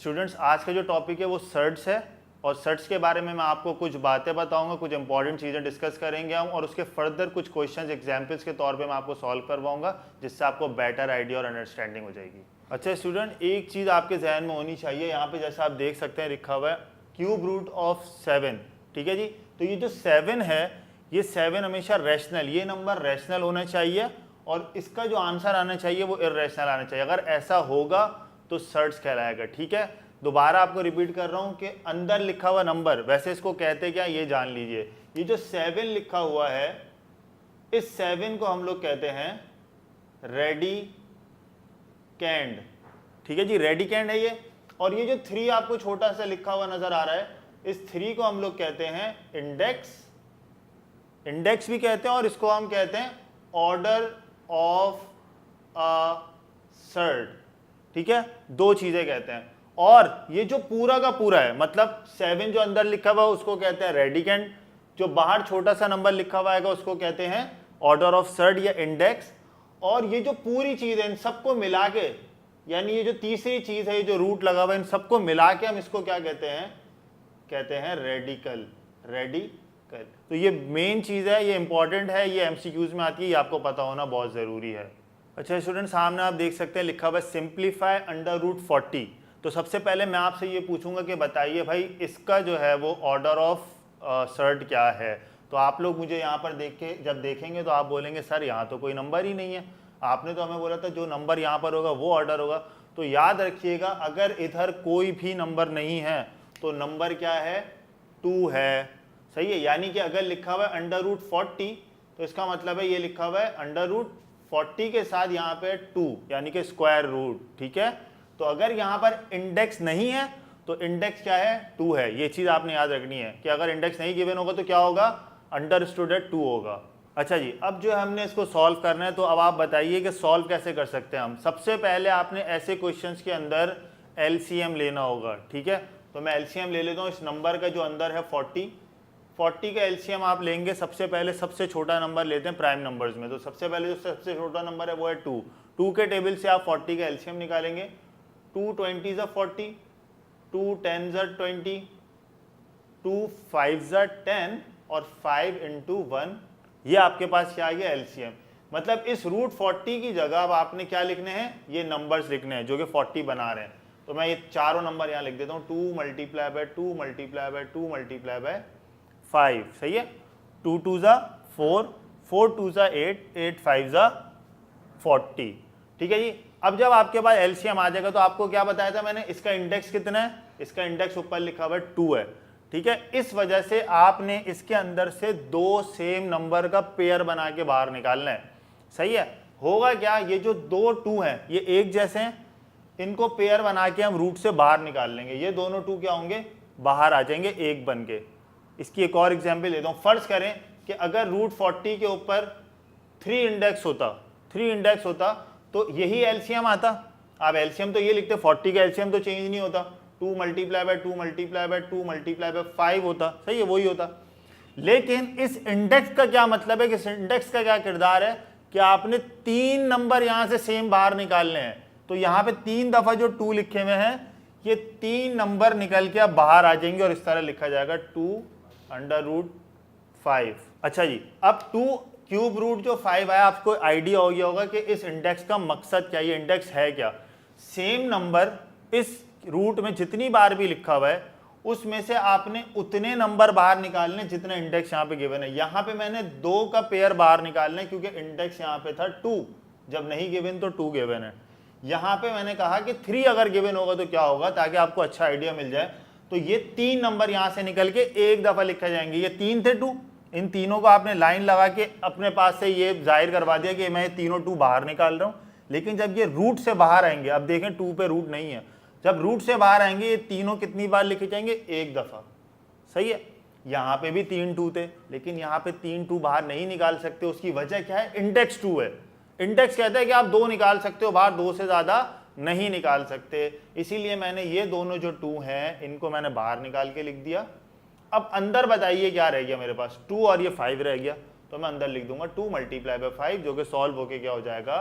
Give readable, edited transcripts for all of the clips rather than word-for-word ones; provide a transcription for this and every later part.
Students आज का जो टॉपिक है वो सर्ट्स है और सर्ट्स के बारे में मैं आपको कुछ बातें बताऊंगा, कुछ इंपॉर्टेंट चीज़ें डिस्कस करेंगे हम और उसके फर्दर कुछ क्वेश्चंस एग्जाम्पल्स के तौर पे मैं आपको सॉल्व करवाऊंगा जिससे आपको बेटर आइडिया और अंडरस्टैंडिंग हो जाएगी। अच्छा स्टूडेंट, एक चीज़ आपके जहन में होनी चाहिए, यहाँ पे जैसा आप देख सकते हैं लिखा हुआ है क्यूब रूट ऑफ 7, ठीक है जी। तो ये जो 7 है ये 7 हमेशा रैशनल, ये नंबर रैशनल होना चाहिए और इसका जो आंसर आना चाहिए वो इर्रेशनल आना चाहिए। अगर ऐसा होगा तो सर्ट्स कहलाएगा, ठीक है। दोबारा आपको रिपीट कर रहा हूं कि अंदर लिखा हुआ नंबर, वैसे इसको कहते क्या ये जान लीजिए। ये जो 7 लिखा हुआ है इस 7 को हम लोग कहते हैं रेडी कैंड, ठीक है जी, रेडी कैंड है ये। और ये जो 3 आपको छोटा सा लिखा हुआ नजर आ रहा है इस 3 को हम लोग कहते हैं इंडेक्स, इंडेक्स भी कहते हैं और इसको हम कहते हैं ऑर्डर ऑफ अ सर्ट, ठीक है। दो चीजें कहते हैं। और ये जो पूरा का पूरा है मतलब 7 जो अंदर लिखा हुआ है उसको कहते हैं रेडिकेंड, जो बाहर छोटा सा नंबर लिखा हुआ है उसको कहते हैं ऑर्डर ऑफ सर्ट या इंडेक्स। और ये जो पूरी चीज है इन सबको मिला के, यानी ये जो तीसरी चीज है ये जो रूट लगा हुआ है इन सबको मिला के हम इसको क्या कहते हैं, कहते हैं रेडिकल, रेडिकल। तो ये मेन चीज है, ये इंपॉर्टेंट है, ये एमसीक्यूज में आती है, ये आपको पता होना बहुत जरूरी है। अच्छा स्टूडेंट, सामने आप देख सकते हैं लिखा हुआ है सिंप्लीफाई अंडर रूट 40। तो सबसे पहले मैं आपसे ये पूछूंगा कि बताइए भाई इसका जो है वो ऑर्डर ऑफ सर्ट क्या है। तो आप लोग मुझे यहाँ पर देख के जब देखेंगे तो आप बोलेंगे सर यहाँ तो कोई नंबर ही नहीं है, आपने तो हमें बोला था जो नंबर यहाँ पर होगा वो ऑर्डर होगा। तो याद रखिएगा अगर इधर कोई भी नंबर नहीं है तो नंबर क्या है, 2 है, सही है। यानी कि अगर लिखा हुआ है अंडर रूट 40 तो इसका मतलब है ये लिखा हुआ है अंडर रूट 40 के साथ यहाँ पे 2 यानी कि स्क्वायर रूट, ठीक है। तो अगर यहाँ पर इंडेक्स नहीं है तो इंडेक्स क्या है, 2 है। ये चीज आपने याद रखनी है कि अगर इंडेक्स नहीं गिवन होगा तो क्या होगा, अंडरस्टूड 2 होगा। अच्छा जी, अब जो हमने इसको सॉल्व करना है तो अब आप बताइए कि सॉल्व कैसे कर सकते हैं हम। सबसे पहले आपने ऐसे क्वेश्चंस के अंदर एलसीएम लेना होगा, ठीक है। तो मैं एलसीएम ले लेता हूँ इस नंबर का जो अंदर है 40 का एलसीएम आप लेंगे। सबसे पहले सबसे छोटा नंबर लेते हैं प्राइम नंबर्स में, तो सबसे पहले जो सबसे छोटा नंबर है वो है 2 के टेबल से आप 40 का एलसीएम निकालेंगे। 2 20 ज़ा 40, 2 10 ज़ा 20, 2 5 ज़ा 10 और 5 इंटू 1, ये आपके पास क्या आ गया एलसीएम। मतलब इस रूट 40 की जगह अब आपने क्या लिखने हैं, ये नंबर्स लिखने हैं जो कि 40 बना रहे हैं। तो मैं ये चारों नंबर यहाँ लिख देता हूँ, 2 multiply by 2 multiply by 2 multiply by 5, सही है। 2 2 ज़ा 4, 4 2 ज़ा 8, 8 5 ज़ा 40, ठीक है जी। अब जब आपके पास एलसीएम आ जाएगा तो आपको क्या बताया था मैंने, इसका इंडेक्स कितना है, इसका इंडेक्स ऊपर लिखा हुआ है 2 है, ठीक है। इस वजह से आपने इसके अंदर से 2 सेम नंबर का पेयर बना के बाहर निकालना है, सही है। होगा क्या, ये जो 2 2 हैं ये एक जैसे हैं, इनको पेयर बना के हम रूट से बाहर निकाल लेंगे, ये दोनों 2 क्या होंगे, बाहर आ जाएंगे एक बन के। इसकी एक और एग्जाम्पल लेता हूँ। फर्ज करें कि अगर रूट 40 के ऊपर 3 इंडेक्स होता तो यही एलसीएम आता। आप एलसीएम तो ये लिखते, 40 का एलसीएम तो चेंज नहीं होता, 2 multiply by 2 multiply by 2 multiply by 5 होता, सही है, वही होता। लेकिन इस इंडेक्स का क्या मतलब है कि इस इंडेक्स का क्या किरदार है कि आपने 3 नंबर यहां से सेम बाहर निकालने हैं। तो यहाँ पे 3 दफा जो 2 लिखे हुए हैं ये 3 नंबर निकल के अब बाहर आ जाएंगे और इस तरह लिखा जाएगा 2 अंडर रूट 5। अच्छा जी, अब 2 क्यूब रूट जो 5 आया आपको आइडिया हो गया होगा कि इस इंडेक्स का मकसद क्या, ये इंडेक्स है क्या। सेम नंबर इस रूट में जितनी बार भी लिखा हुआ है उसमें से आपने उतने नंबर बाहर निकालने जितना इंडेक्स यहाँ पे गिवन है। यहाँ पे मैंने 2 का पेयर बाहर निकालना है क्योंकि इंडेक्स यहाँ पे था 2, जब नहीं गिवन तो 2 गिवन है। यहाँ पे मैंने कहा कि 3 अगर गिवन होगा तो क्या होगा, ताकि आपको अच्छा आइडिया मिल जाए। तो ये 3 नंबर यहाँ से निकल के एक दफा लिखा जाएंगे, ये 3 थे 2, इन तीनों को आपने लाइन लगा के अपने पास से ये जाहिर करवा दिया कि मैं तीनों 2 बाहर निकाल रहा हूँ। लेकिन जब ये रूट से बाहर आएंगे, अब देखें 2 पे रूट नहीं है, जब रूट से बाहर आएंगे ये तीनों कितनी बार लिखे जाएंगे, एक दफा, सही है। यहाँ पे भी 3 2 थे लेकिन यहाँ पे 3 2 बाहर नहीं निकाल सकते, उसकी वजह क्या है, इंडेक्स 2 है। इंडेक्स कहता है कि आप 2 निकाल सकते हो बाहर, 2 से ज्यादा नहीं निकाल सकते। इसीलिए मैंने ये दोनों जो 2 हैं इनको मैंने बाहर निकाल के लिख दिया। अब अंदर बताइए क्या रह गया मेरे पास, 2 और ये 5 रह गया, तो मैं अंदर लिख दूंगा 2 मल्टीप्लाई बाय 5 जो कि सॉल्व होके क्या हो जाएगा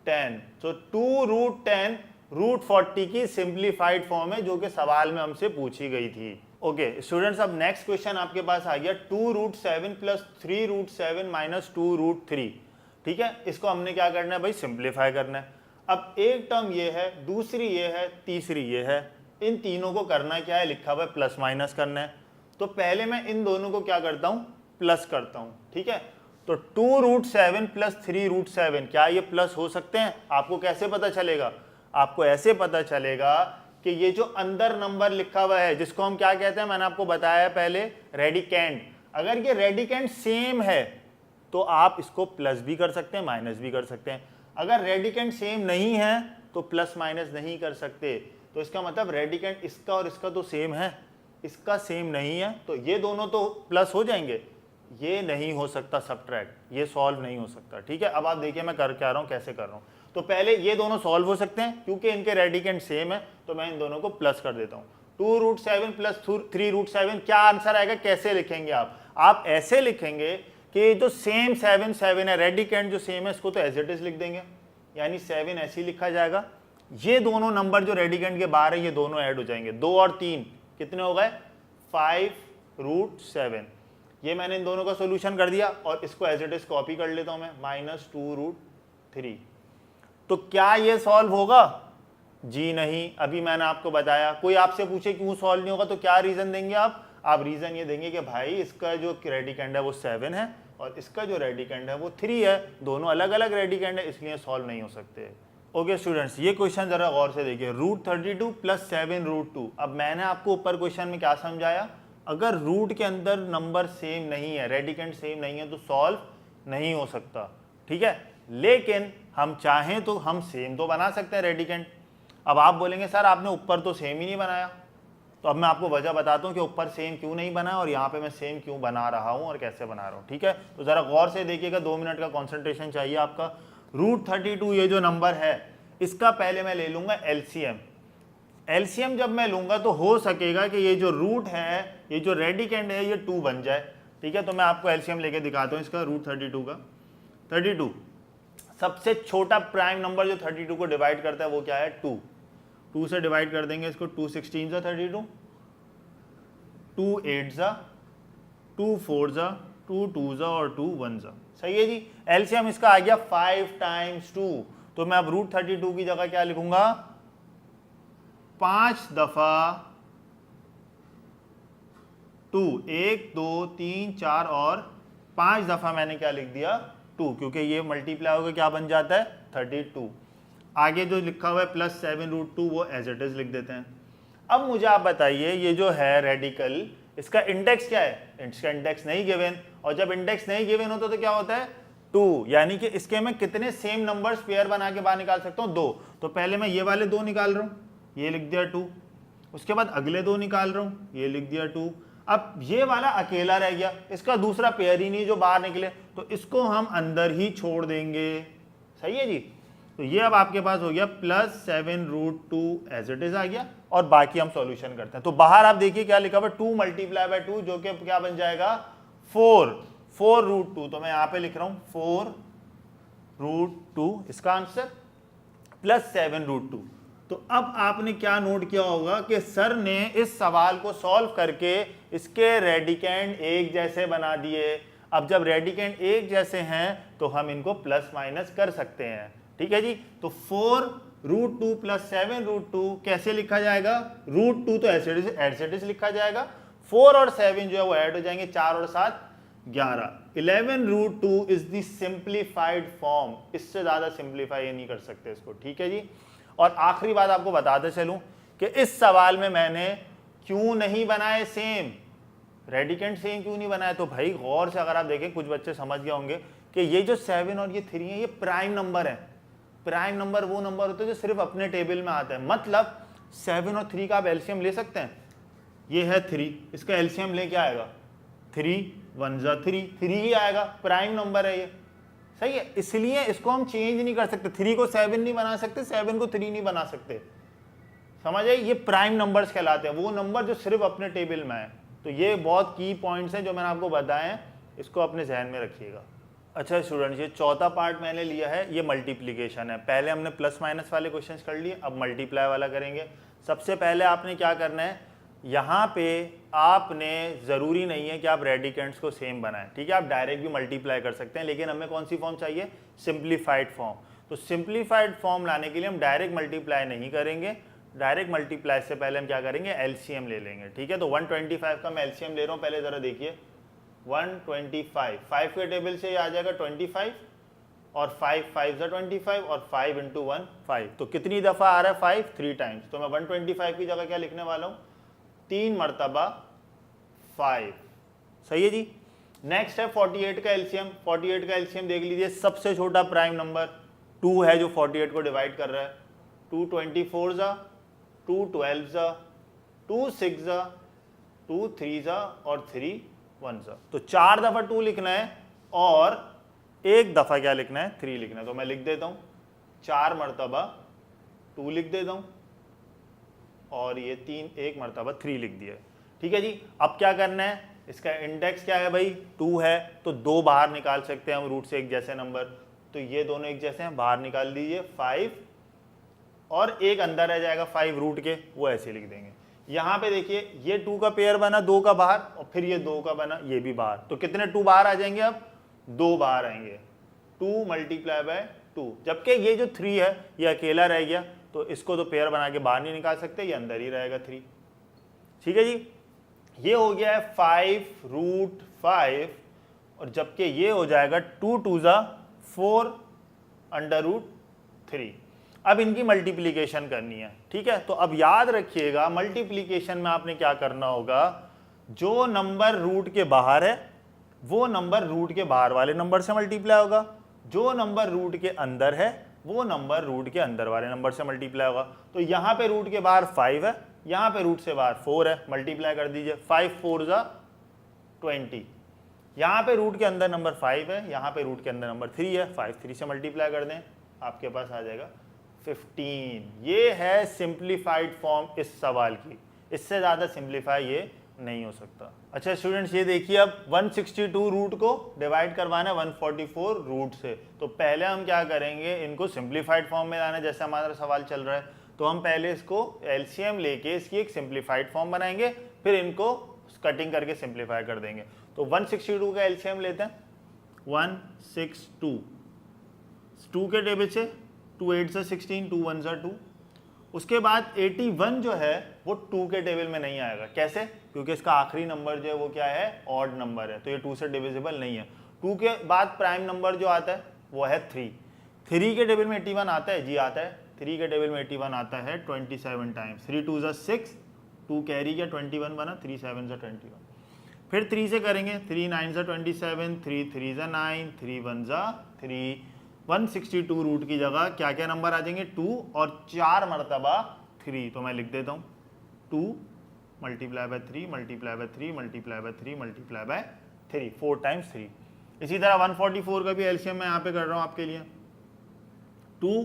10। तो 2 रूट 10 √40 की सिंप्लीफाइड फॉर्म है जो कि सवाल में हमसे पूछी गई थी। ओके स्टूडेंट्स, अब नेक्स्ट क्वेश्चन आपके पास आ गया 2√7 प्लस 3√7 माइनस 2√3। ठीक है, इसको हमने क्या करना है भाई, सिंप्लीफाई करना है। अब एक टर्म ये है, दूसरी ये है, तीसरी ये है, इन तीनों को करना क्या है, लिखा हुआ है प्लस माइनस करना है। तो पहले मैं इन दोनों को क्या करता हूं, प्लस करता हूं। ठीक है, तो 2√7 प्लस 3√7 क्या ये प्लस हो सकते हैं? आपको कैसे पता चलेगा? आपको ऐसे पता चलेगा कि ये जो अंदर नंबर लिखा हुआ है जिसको हम क्या कहते हैं, मैंने आपको बताया पहले, रेडिकेंड। अगर ये रेडिकेंड सेम है तो आप इसको प्लस भी कर सकते हैं, माइनस भी कर सकते हैं। अगर रेडिकेंड सेम नहीं है तो प्लस माइनस नहीं कर सकते। तो इसका मतलब रेडिकेंड इसका और इसका तो सेम है, इसका सेम नहीं है, तो ये दोनों तो प्लस हो जाएंगे, ये नहीं हो सकता सब्ट्रैक्ट, ये सॉल्व नहीं हो सकता। ठीक है, अब आप देखिए मैं कर क्या रहा हूँ, कैसे कर रहा हूँ। तो पहले ये दोनों सॉल्व हो सकते हैं क्योंकि इनके रेडिकेंड सेम है, तो मैं इन दोनों को प्लस कर देता हूँ। 2√7 प्लस 3√7 क्या आंसर आएगा, कैसे लिखेंगे आप ऐसे लिखेंगे कि जो सेम 7 है, रेडिकेंड जो सेम है, इसको तो एज इट इज लिख देंगे, यानी 7 ऐसे ही लिखा जाएगा। ये दोनों नंबर जो रेडिकेंड के बाहर है ये दोनों ऐड हो जाएंगे, 2 और 3 कितने हो गए, 5√7। ये मैंने इन दोनों का सोल्यूशन कर दिया और इसको एज इट इज कॉपी कर लेता हूं मैं, -2√3। तो क्या ये सॉल्व होगा? जी नहीं, अभी मैंने आपको बताया। कोई आपसे पूछे क्यों सॉल्व नहीं होगा तो क्या रीजन देंगे आप रीजन ये देंगे कि भाई इसका जो रेडिकेंड है वो 7 है और इसका जो रेडिकेंड है वो 3 है, दोनों अलग अलग रेडिकेंड है, इसलिए सॉल्व नहीं हो सकते। ओके स्टूडेंट्स, ये क्वेश्चन जरा गौर से देखिए, √32 प्लस 7√2। अब मैंने आपको ऊपर क्वेश्चन में क्या समझाया, अगर रूट के अंदर नंबर सेम नहीं है, रेडिकेंड सेम नहीं है, तो सॉल्व नहीं हो सकता। ठीक है, लेकिन हम चाहें तो हम सेम तो बना सकते हैं रेडिकेंड। अब आप बोलेंगे सर आपने ऊपर तो सेम ही नहीं बनाया, तो अब मैं आपको वजह बताता हूँ कि ऊपर सेम क्यों नहीं बना और यहाँ पे मैं सेम क्यों बना रहा हूँ और कैसे बना रहा हूँ। ठीक है, तो जरा गौर से देखिएगा, 2 मिनट का कॉन्सेंट्रेशन चाहिए आपका। √32 ये जो नंबर है इसका पहले मैं ले लूंगा एलसीएम। एलसीएम जब मैं लूंगा तो हो सकेगा कि ये जो रूट है, ये जो रेडिकेंड है, ये 2 बन जाए। ठीक है, तो मैं आपको एलसीएम लेके दिखाता हूँ इसका, √32 का। 32 सबसे छोटा प्राइम नंबर जो 32 को डिवाइड करता है वो क्या है, 2 से डिवाइड कर देंगे इसको। 2 16 जा 32, 2 8 जा, 2 4 जा, 2 2 जा और 2 1 जा। सही है जी। एलसीएम इसका आ गया 5 टाइम्स 2, तो मैं अब √32 की जगह क्या लिखूंगा, 5 दफा 2, 1 2 3 4 और 5 दफा मैंने क्या लिख दिया, 2, क्योंकि ये मल्टीप्लाई होकर क्या बन जाता है, 32। आगे जो लिखा हुआ है प्लस 7√2 वो एज इट इज लिख देते हैं। अब मुझे आप बताइए, ये जो है रेडिकल, इसका इंडेक्स क्या है, इसका इंडेक्स नहीं गिवन, और जब इंडेक्स नहीं गिवन होता तो क्या होता है, 2, यानी कि इसके मैं कितने सेम नंबर्स पेयर बना के बाहर निकाल सकता हूँ, 2। तो पहले मैं ये वाले 2 निकाल रहा हूँ, ये लिख दिया 2, उसके बाद अगले 2 निकाल रहा हूँ, ये लिख दिया 2। अब ये वाला अकेला रह गया, इसका दूसरा पेयर ही नहीं जो बाहर निकले, तो इसको हम अंदर ही छोड़ देंगे। सही है जी। तो ये अब आपके पास हो गया प्लस 7√2 एज इट इज आ गया, और बाकी हम सॉल्यूशन करते हैं। तो बाहर आप देखिए क्या लिखा हुआ, 2 × 2 जो कि क्या बन जाएगा, 4√2। तो मैं यहां पे लिख रहा हूं 4√2 इसका आंसर, प्लस 7√2। तो अब आपने क्या नोट किया होगा कि सर ने इस सवाल को सॉल्व करके इसके रेडिकेंड एक जैसे बना दिए। अब जब रेडिकेंड एक जैसे हैं तो हम इनको प्लस माइनस कर सकते हैं। ठीक है जी। तो 4√2 प्लस 7√2 कैसे लिखा जाएगा, √2 तो एज इट इज लिखा जाएगा, 4 और 7 जो है वो ऐड हो जाएंगे, 4 और 7 11। 11√2 इज द सिंप्लीफाइड फॉर्म, इससे ज्यादा सिंप्लीफाई नहीं कर सकते इसको। ठीक है जी। और आखिरी बात आपको बताते चलूं कि इस सवाल में मैंने क्यों नहीं बनाए सेम, रेडिकेंड सेम क्यों नहीं बनाया, तो भाई गौर से अगर आप देखें, कुछ बच्चे समझ गए होंगे कि ये जो 7 और ये 3 है ये प्राइम नंबर है। प्राइम नंबर वो नंबर होते हैं जो सिर्फ अपने टेबल में आते हैं, मतलब 7 और 3 का आप एलसीएम ले सकते हैं। ये है 3, इसका एलसीएम ले क्या आएगा, 3 1 जा 3 ही आएगा, प्राइम नंबर है ये। सही है, इसलिए इसको हम चेंज नहीं कर सकते, 3 को 7 नहीं बना सकते, 7 को 3 नहीं बना सकते। समझ आए, ये प्राइम नंबर्स कहलाते हैं, वो नंबर जो सिर्फ अपने टेबल में है। तो ये बहुत की पॉइंट्स हैं जो मैंने आपको बताए हैं, इसको अपने जहन में रखिएगा। अच्छा स्टूडेंट्स, ये चौथा पार्ट मैंने लिया है, ये मल्टीप्लिकेशन है। पहले हमने प्लस माइनस वाले क्वेश्चंस कर लिए, अब मल्टीप्लाई वाला करेंगे। सबसे पहले आपने क्या करना है, यहाँ पे आपने ज़रूरी नहीं है कि आप रेडिकेंड्स को सेम बनाएं, ठीक है, आप डायरेक्ट भी मल्टीप्लाई कर सकते हैं, लेकिन हमें कौन सी फॉर्म चाहिए, सिंप्लीफाइड फॉर्म। तो सिंप्लीफाइड फॉर्म लाने के लिए हम डायरेक्ट मल्टीप्लाई नहीं करेंगे, डायरेक्ट मल्टीप्लाई से पहले हम क्या करेंगे, एलसीएम ले लेंगे, ठीक है। तो 125 का मैं एलसीएम ले रहा हूँ, पहले ज़रा देखिए 125, 5 के टेबल से ये आ जाएगा 25 और 5 5 ज़ा 25 और 5 इंटू 1 5, तो कितनी दफ़ा आ रहा है 5, 3 टाइम्स। तो मैं 125 की जगह क्या लिखने वाला हूँ, 3 मरतबा 5, सही है जी। नेक्स्ट है 48 का एलसीएम। 48 का एलसीएम देख लीजिए, सबसे छोटा प्राइम नंबर 2 है जो 48 को डिवाइड कर रहा है। 2 24 ज़ा, 2 12 ज़ा, 2 6 ज़ा, 2 3 ज़ा और 3 1 ज़ा। तो 4 दफ़ा 2 लिखना है और 1 दफ़ा क्या लिखना है, 3 लिखना है। तो मैं लिख देता हूँ 4 मरतबा 2 लिख देता हूँ और ये 1 मरतबा 3 लिख दिया है, ठीक है जी। अब क्या करना है, इसका इंडेक्स क्या है भाई, 2 है, तो 2 बाहर निकाल सकते हैं हम रूट से एक जैसे नंबर, तो ये दोनों एक जैसे हैं, बाहर निकाल दीजिए 5 और एक अंदर रह जाएगा 5 रूट के, वो ऐसे लिख देंगे। यहाँ पे देखिए ये 2 का पेयर बना 2 का बाहर और फिर ये 2 का बना ये भी बाहर, तो कितने 2 बाहर आ जाएंगे, अब 2 बाहर आएंगे, 2 मल्टीप्लाई बाय 2। जबकि ये जो 3 है ये अकेला रह गया, तो इसको तो पेयर बना के बाहर नहीं निकाल सकते, ये अंदर ही रहेगा 3, ठीक है जी। ये हो गया है 5 रूट 5 और जबकि ये हो जाएगा 2 2 ज़ा 4 अंडर रूट 3। अब इनकी मल्टीप्लिकेशन करनी है, ठीक है। तो अब याद रखिएगा मल्टीप्लिकेशन में आपने क्या करना होगा, जो नंबर रूट के बाहर है वो नंबर रूट के बाहर वाले नंबर से मल्टीप्लाई होगा, जो नंबर रूट के अंदर है वो नंबर रूट के अंदर वाले नंबर से मल्टीप्लाई होगा। तो यहाँ पे रूट के बाहर 5 है, यहाँ पे रूट से बाहर 4 है, मल्टीप्लाई कर दीजिए, 5 4 ज़ा 20। यहाँ पे रूट के अंदर नंबर 5 है, यहाँ पे रूट के अंदर नंबर 3 है, 5 3 से मल्टीप्लाई कर दें, आपके पास आ जाएगा 15। ये है सिंप्लीफाइड फॉर्म इस सवाल की, इससे ज़्यादा सिंप्लीफाई ये नहीं हो सकता। अच्छा स्टूडेंट्स, ये देखिए अब 162 रूट को डिवाइड करवाना है 144 रूट से, तो पहले हम क्या करेंगे, इनको सिंप्लीफाइड फॉर्म में लाना है, जैसे हमारा सवाल चल रहा है, तो हम पहले इसको एलसीएम लेके इसकी एक सिंप्लीफाइड फॉर्म बनाएंगे, फिर इनको कटिंग करके सिंप्लीफाई कर देंगे। तो 162 का एलसीएम लेते हैं, 162, 2 के टेबल से 2 8 ज़ा 16, 2 1 ज़ा 2। उसके बाद 81 जो है वो 2 के टेबल में नहीं आएगा, कैसे, क्योंकि इसका आखिरी नंबर जो है वो क्या है, ऑड नंबर है, तो ये 2 से डिविजिबल नहीं है। 2 के बाद प्राइम नंबर जो आता है वो है 3। 3 के टेबल में 81 आता है, जी आता है, 3 के टेबल में 81 आता है 27 टाइम्स, 3 2 ज़ा 6, 2 कैरी किया 21 बना, 3 7 ज़ा 21। फिर 3 से करेंगे, 3 9 ज़ा 27, 3 3 ज़ा 9, 3 1 ज़ा 3। 162 रूट की जगह क्या क्या नंबर आ जाएंगे, 2 और 4 मरतबा 3, तो मैं लिख देता हूँ 2 multiply by 3 multiply by 3 multiply by 3 multiply by 3, 4 times 3। इसी तरह 144 का भी एलसीएम मैं यहाँ पे कर रहा हूँ आपके लिए, 2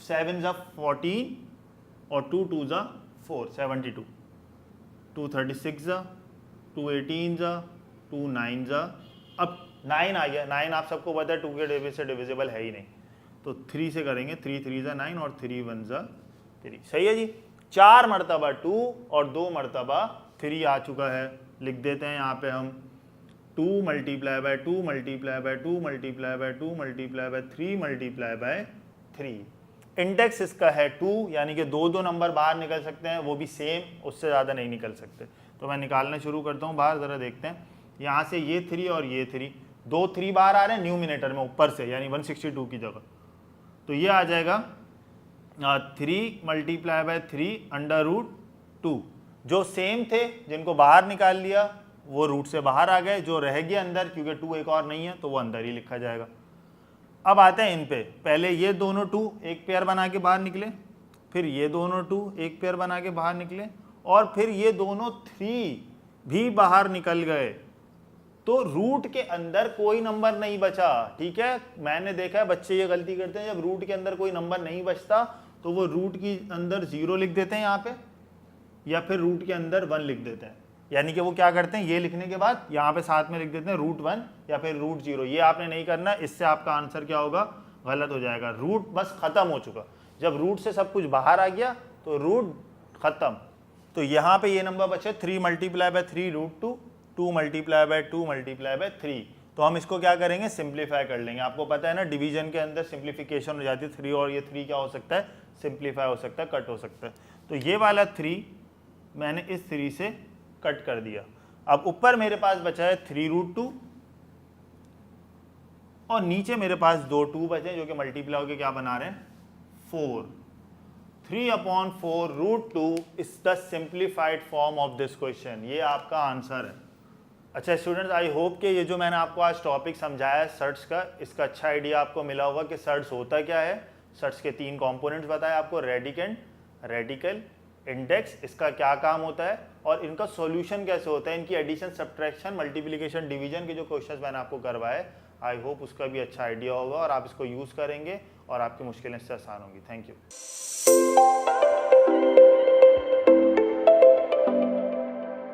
7 ज़ा 14 और 2 2 ज़ा 4 72, 2 36 ज़ा, 2 18 ज़ा, 2 9 ज़ा, अब 9 आ गया, 9 आप सबको पता है 2 के टेबल से डिविजिबल है ही नहीं, तो 3 से करेंगे, 3 3 ज़ा 9 और 3 1 ज़ा 3, सही है जी। 4 मरतबा 2 और 2 मरतबा 3 आ चुका है, लिख देते हैं यहाँ पे हम 2 multiply by 2 multiply by 2 multiply by 2 multiply by 3 multiply by 3। Index इसका है 2, यानी कि 2 नंबर बाहर निकल सकते हैं, वो भी सेम, उससे ज़्यादा नहीं निकल सकते। तो मैं निकालना शुरू करता हूँ बाहर, ज़रा देखते हैं, यहाँ से ये 3 और ये 3, 2 3 बाहर आ रहे हैं न्यूमिनेटर में ऊपर से, यानी 162 की जगह, तो ये आ जाएगा 3 मल्टीप्लाई बाय 3 अंडर रूट 2। जो सेम थे जिनको बाहर निकाल लिया वो रूट से बाहर आ गए, जो रह गया अंदर, क्योंकि 2 एक और नहीं है तो वो अंदर ही लिखा जाएगा। अब आते हैं इन पे, पहले ये दोनों 2 एक पेयर बना के बाहर निकले, फिर ये दोनों 2 एक पेयर बना के बाहर निकले, और फिर ये दोनों 3 भी बाहर निकल गए, तो रूट के अंदर कोई नंबर नहीं बचा, ठीक है। मैंने देखा है बच्चे ये गलती करते हैं, जब रूट के अंदर कोई नंबर नहीं बचता तो वो रूट के अंदर 0 लिख देते हैं यहाँ पे, या फिर रूट के अंदर 1 लिख देते हैं। यानी कि वो क्या करते हैं, ये लिखने के बाद यहाँ पे साथ में लिख देते हैं √1 या फिर √0। ये आपने नहीं करना, इससे आपका आंसर क्या होगा, गलत हो जाएगा। रूट बस खत्म हो चुका, जब रूट से सब कुछ बाहर आ गया तो रूट खत्म। तो यहाँ पे ये नंबर बचे 3 × 3 √2, 2 × 2 × 3। तो हम इसको क्या करेंगे, सिंप्लीफाई कर लेंगे। आपको पता है ना डिवीजन के अंदर सिंप्लीफिकेशन हो जाती है, 3 और ये 3 क्या हो सकता है, सिंप्लीफाई हो सकता है, कट हो सकता है। तो ये वाला 3 मैंने इस 3 से कट कर दिया। अब ऊपर मेरे पास बचा है 3 √2 और नीचे मेरे पास 2 2 बचे जो कि मल्टीप्लाई होकर क्या बना रहे हैं, 4। 3/4 √2 is the simplified form of this question. ये आपका आंसर है। अच्छा स्टूडेंट्स, आई होप कि ये जो मैंने आपको आज टॉपिक समझाया है सर्ट्स का, इसका अच्छा आइडिया आपको मिला होगा कि सर्ट्स होता क्या है। सर्ट्स के 3 कंपोनेंट्स बताए आपको, रेडिकेंड, रेडिकल, इंडेक्स, इसका क्या काम होता है और इनका सॉल्यूशन कैसे होता है, इनकी एडिशन, सब्ट्रैक्शन, मल्टीप्लिकेशन, डिवीजन के जो क्वेश्चंस मैंने आपको करवाए, आई होप उसका भी अच्छा आइडिया होगा और आप इसको यूज़ करेंगे और आपकी मुश्किलें इससे आसान होंगी। Thank you.